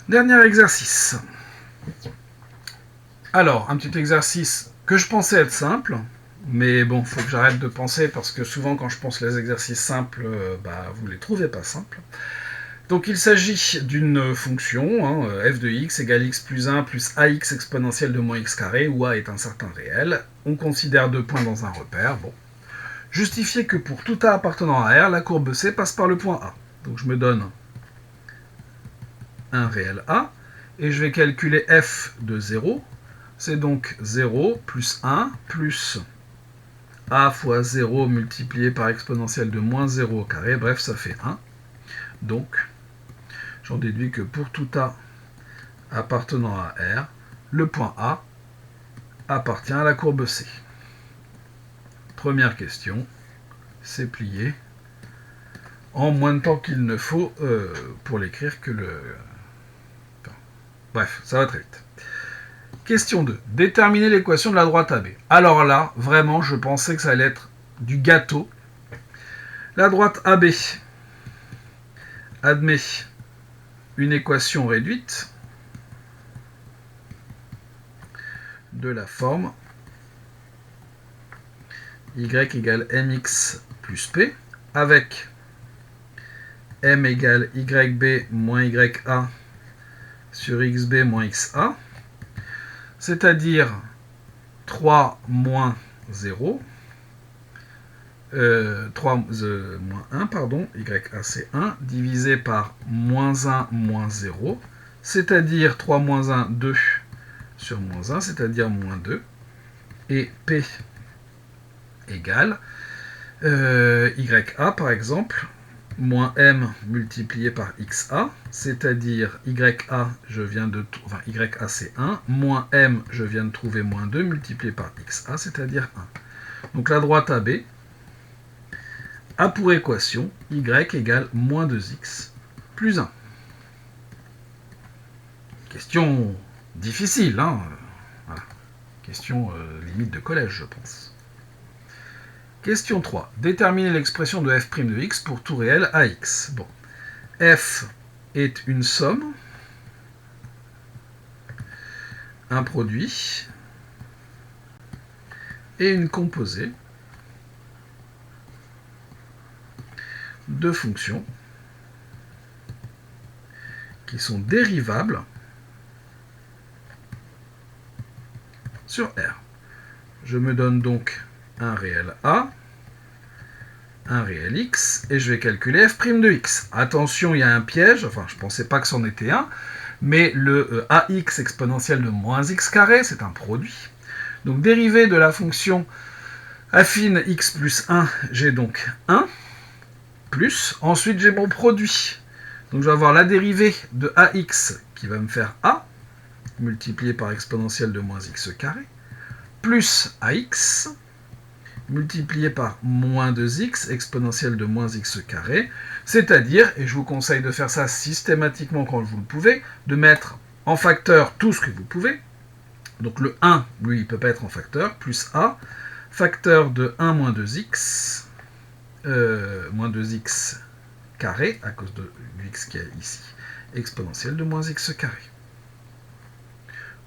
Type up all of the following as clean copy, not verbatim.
Dernier exercice. Alors, un petit exercice que je pensais être simple, mais bon, il faut que j'arrête de penser parce que souvent quand je pense les exercices simples, vous les trouvez pas simples. Donc il s'agit d'une fonction, f de x égale x plus 1 plus ax exponentielle de moins x carré, où a est un certain réel. On considère deux points dans un repère. Bon. Justifier que pour tout a appartenant à R, la courbe C passe par le point A. Donc je me donne un réel A, et je vais calculer f de 0. C'est donc 0 plus 1 plus a fois 0 multiplié par exponentielle de moins 0 au carré, bref, ça fait 1. Donc, j'en déduis que pour tout a appartenant à R, le point A appartient à la courbe C. Première question, c'est plié en moins de temps qu'il ne faut pour l'écrire que le... Enfin, bref, ça va très vite. Question 2. Déterminer l'équation de la droite AB. Alors là, vraiment, je pensais que ça allait être du gâteau. La droite AB admet une équation réduite de la forme y égale mx plus p, avec m égale yb moins ya sur xb moins xa, c'est-à-dire 3 moins 0, 3 moins 1, pardon, ya c'est 1, divisé par moins 1 moins 0, c'est-à-dire 3 moins 1, 2 sur moins 1, c'est-à-dire moins 2, et p égale ya par exemple, moins m multiplié par xa, c'est-à-dire ya, ya c'est 1, moins m, je viens de trouver moins 2 multiplié par xa, c'est-à-dire 1. Donc la droite AB a pour équation y égale moins 2x plus 1. Question difficile, hein, voilà. Question limite de collège, je pense. Question 3. Déterminer l'expression de f' de x pour tout réel ax. Bon. F est une somme, un produit et une composée de fonctions qui sont dérivables sur R. Je me donne donc un réel A, un réel X, et je vais calculer f' de X. Attention, il y a un piège, enfin je ne pensais pas que c'en était un, mais le ax exponentielle de moins x carré, c'est un produit. Donc dérivé de la fonction affine x plus 1, j'ai donc 1, plus, ensuite j'ai mon produit. Donc je vais avoir la dérivée de ax qui va me faire a, multiplié par exponentielle de moins x carré, plus ax, multiplié par moins 2x, exponentielle de moins x carré, c'est-à-dire, et je vous conseille de faire ça systématiquement quand vous le pouvez, de mettre en facteur tout ce que vous pouvez. Donc le 1, lui, il ne peut pas être en facteur, plus a, facteur de 1 moins 2x, moins 2x carré, à cause de x qui est ici, exponentielle de moins x carré.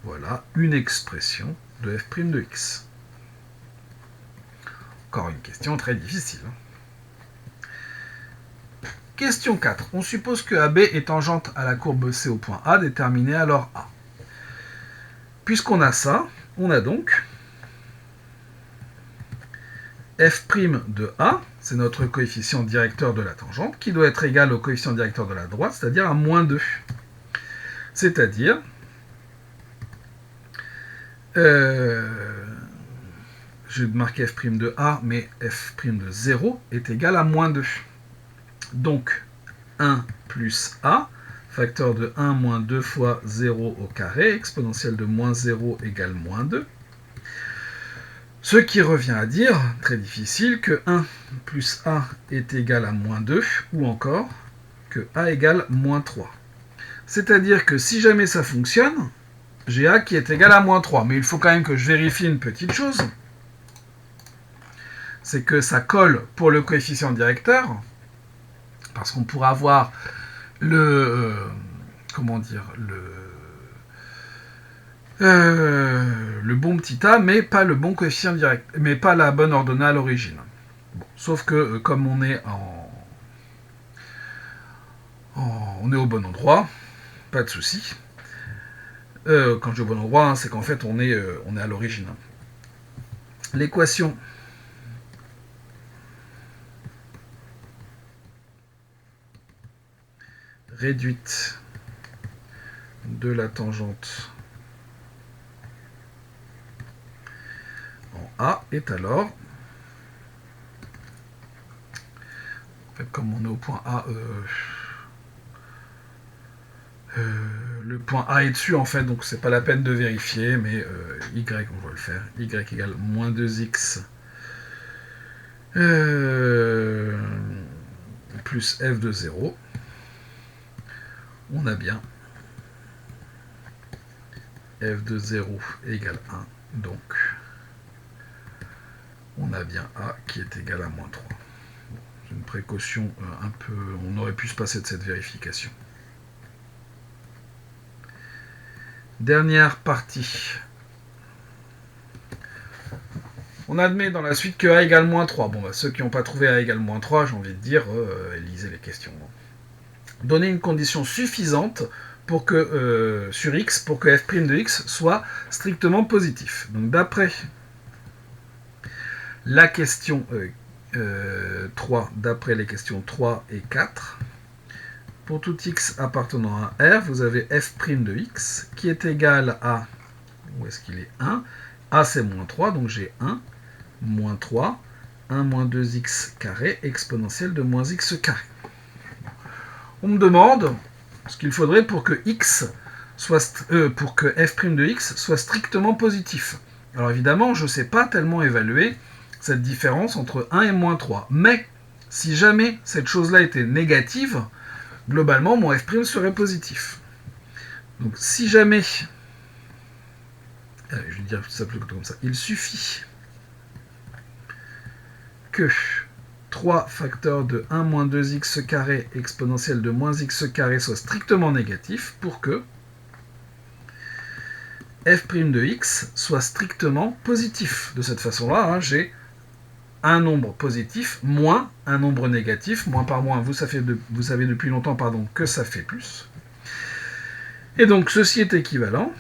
Voilà une expression de f' de x. Encore une question très difficile. Question 4. On suppose que AB est tangente à la courbe C au point A, déterminée alors A. Puisqu'on a ça, on a donc f' de A, c'est notre coefficient directeur de la tangente, qui doit être égal au coefficient directeur de la droite, c'est-à-dire à moins 2. C'est-à-dire, je vais marquer f' de A, mais f' de 0 est égal à moins 2. Donc, 1 plus A, facteur de 1 moins 2 fois 0 au carré, exponentielle de moins 0 égale moins 2. Ce qui revient à dire, très difficile, que 1 plus A est égal à moins 2, ou encore que A égale moins 3. C'est-à-dire que si jamais ça fonctionne, j'ai A qui est égal à moins 3. Mais il faut quand même que je vérifie une petite chose. C'est que ça colle pour le coefficient directeur, parce qu'on pourra avoir comment dire, le bon petit a, mais pas le bon coefficient direct, mais pas la bonne ordonnée à l'origine. Bon, sauf que comme on est on est au bon endroit, pas de souci. Quand je dis au bon endroit, hein, c'est qu'en fait on est à l'origine. L'équation réduite de la tangente en A est alors, en fait comme on est au point A, le point A est dessus en fait, donc c'est pas la peine de vérifier, mais Y, on va le faire, Y égale moins 2x plus f de 0, on a bien f de 0 égale 1, donc on a bien A qui est égal à moins 3. Bon, c'est une précaution un peu... On aurait pu se passer de cette vérification. Dernière partie. On admet dans la suite que A égale moins 3. Bon, bah, ceux qui n'ont pas trouvé A égale moins 3, j'ai envie de dire, lisez les questions. Donner une condition suffisante pour que, sur x, pour que f' de x soit strictement positif. Donc d'après la question 3, d'après les questions 3 et 4, pour tout x appartenant à R, vous avez f' de x qui est égal à, où est-ce qu'il est 1, A c'est moins 3, donc j'ai 1, moins 3, 1 moins 2x carré, exponentielle de moins x carré. On me demande ce qu'il faudrait pour que x soit, pour que f' de x soit strictement positif. Alors évidemment, je ne sais pas tellement évaluer cette différence entre 1 et moins 3. Mais si jamais cette chose-là était négative, globalement, mon f' serait positif. Donc si jamais, je vais dire ça plutôt comme ça, il suffit que 3 facteurs de 1 moins 2x carré exponentielle de moins x carré soit strictement négatif pour que f' de x soit strictement positif. De cette façon-là, hein, j'ai un nombre positif moins un nombre négatif. Moins par moins, vous savez depuis longtemps que ça fait plus. Et donc, ceci est équivalent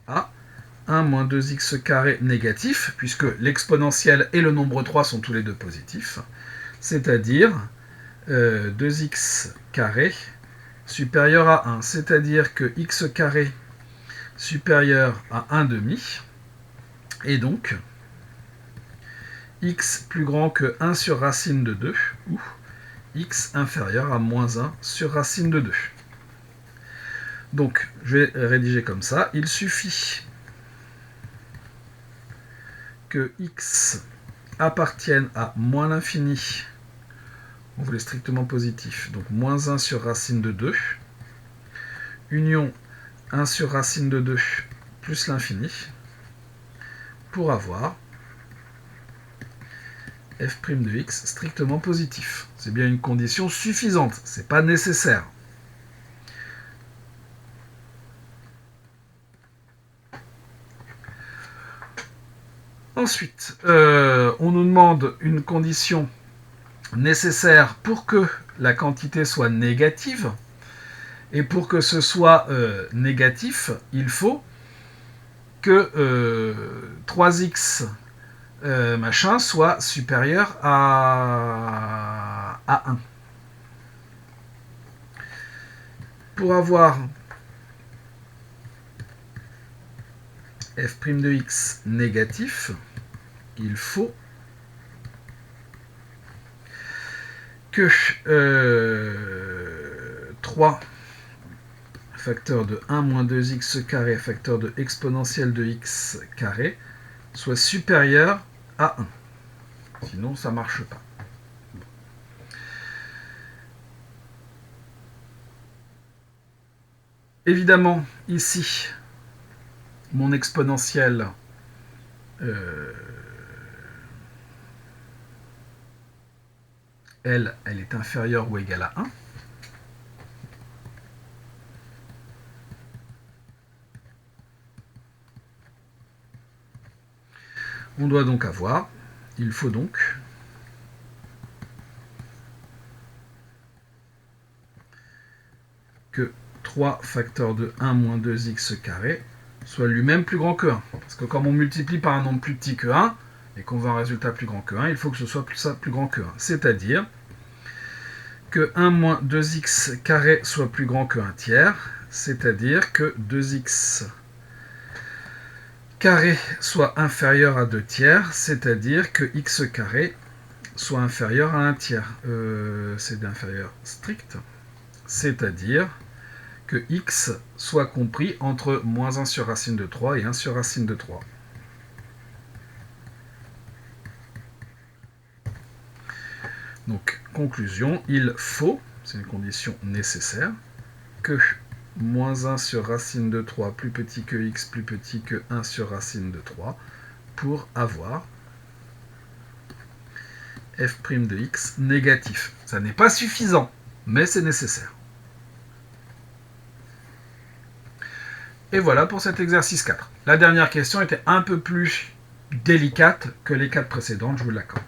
à 1 moins 2x carré négatif, puisque l'exponentielle et le nombre 3 sont tous les deux positifs, c'est-à-dire 2x carré supérieur à 1, c'est-à-dire que x carré supérieur à 1 demi, et donc x plus grand que 1 sur racine de 2, ou x inférieur à moins 1 sur racine de 2. Donc, je vais rédiger comme ça. Il suffit que x appartienne à moins l'infini, on voulait strictement positif, donc moins 1 sur racine de 2, union 1 sur racine de 2 plus l'infini, pour avoir f' de x strictement positif. C'est bien une condition suffisante, c'est pas nécessaire. Ensuite, on nous demande une condition nécessaire pour que la quantité soit négative. Et pour que ce soit négatif, il faut que 3x machin soit supérieur à 1. Pour avoir f' de x négatif, il faut que 3 facteur de 1 moins 2x carré facteur de exponentielle de x carré soit supérieur à 1. Sinon, ça ne marche pas. Évidemment, ici, mon exponentielle L, elle est inférieure ou égale à 1. On doit donc avoir, il faut donc que 3 facteurs de 1 moins 2x carré soit lui-même plus grand que 1. Parce que comme on multiplie par un nombre plus petit que 1, et qu'on veut un résultat plus grand que 1, il faut que ce soit plus grand que 1. C'est-à-dire que 1 moins 2x carré soit plus grand que 1 tiers, c'est-à-dire que 2x carré soit inférieur à 2 tiers, c'est-à-dire que x carré soit inférieur à 1 tiers. C'est d'inférieur strict, c'est-à-dire que x soit compris entre moins 1 sur racine de 3 et 1 sur racine de 3. Donc, conclusion, il faut, c'est une condition nécessaire, que moins 1 sur racine de 3 plus petit que x plus petit que 1 sur racine de 3 pour avoir f' de x négatif. Ça n'est pas suffisant, mais c'est nécessaire. Et voilà pour cet exercice 4. La dernière question était un peu plus délicate que les 4 précédentes, je vous l'accorde.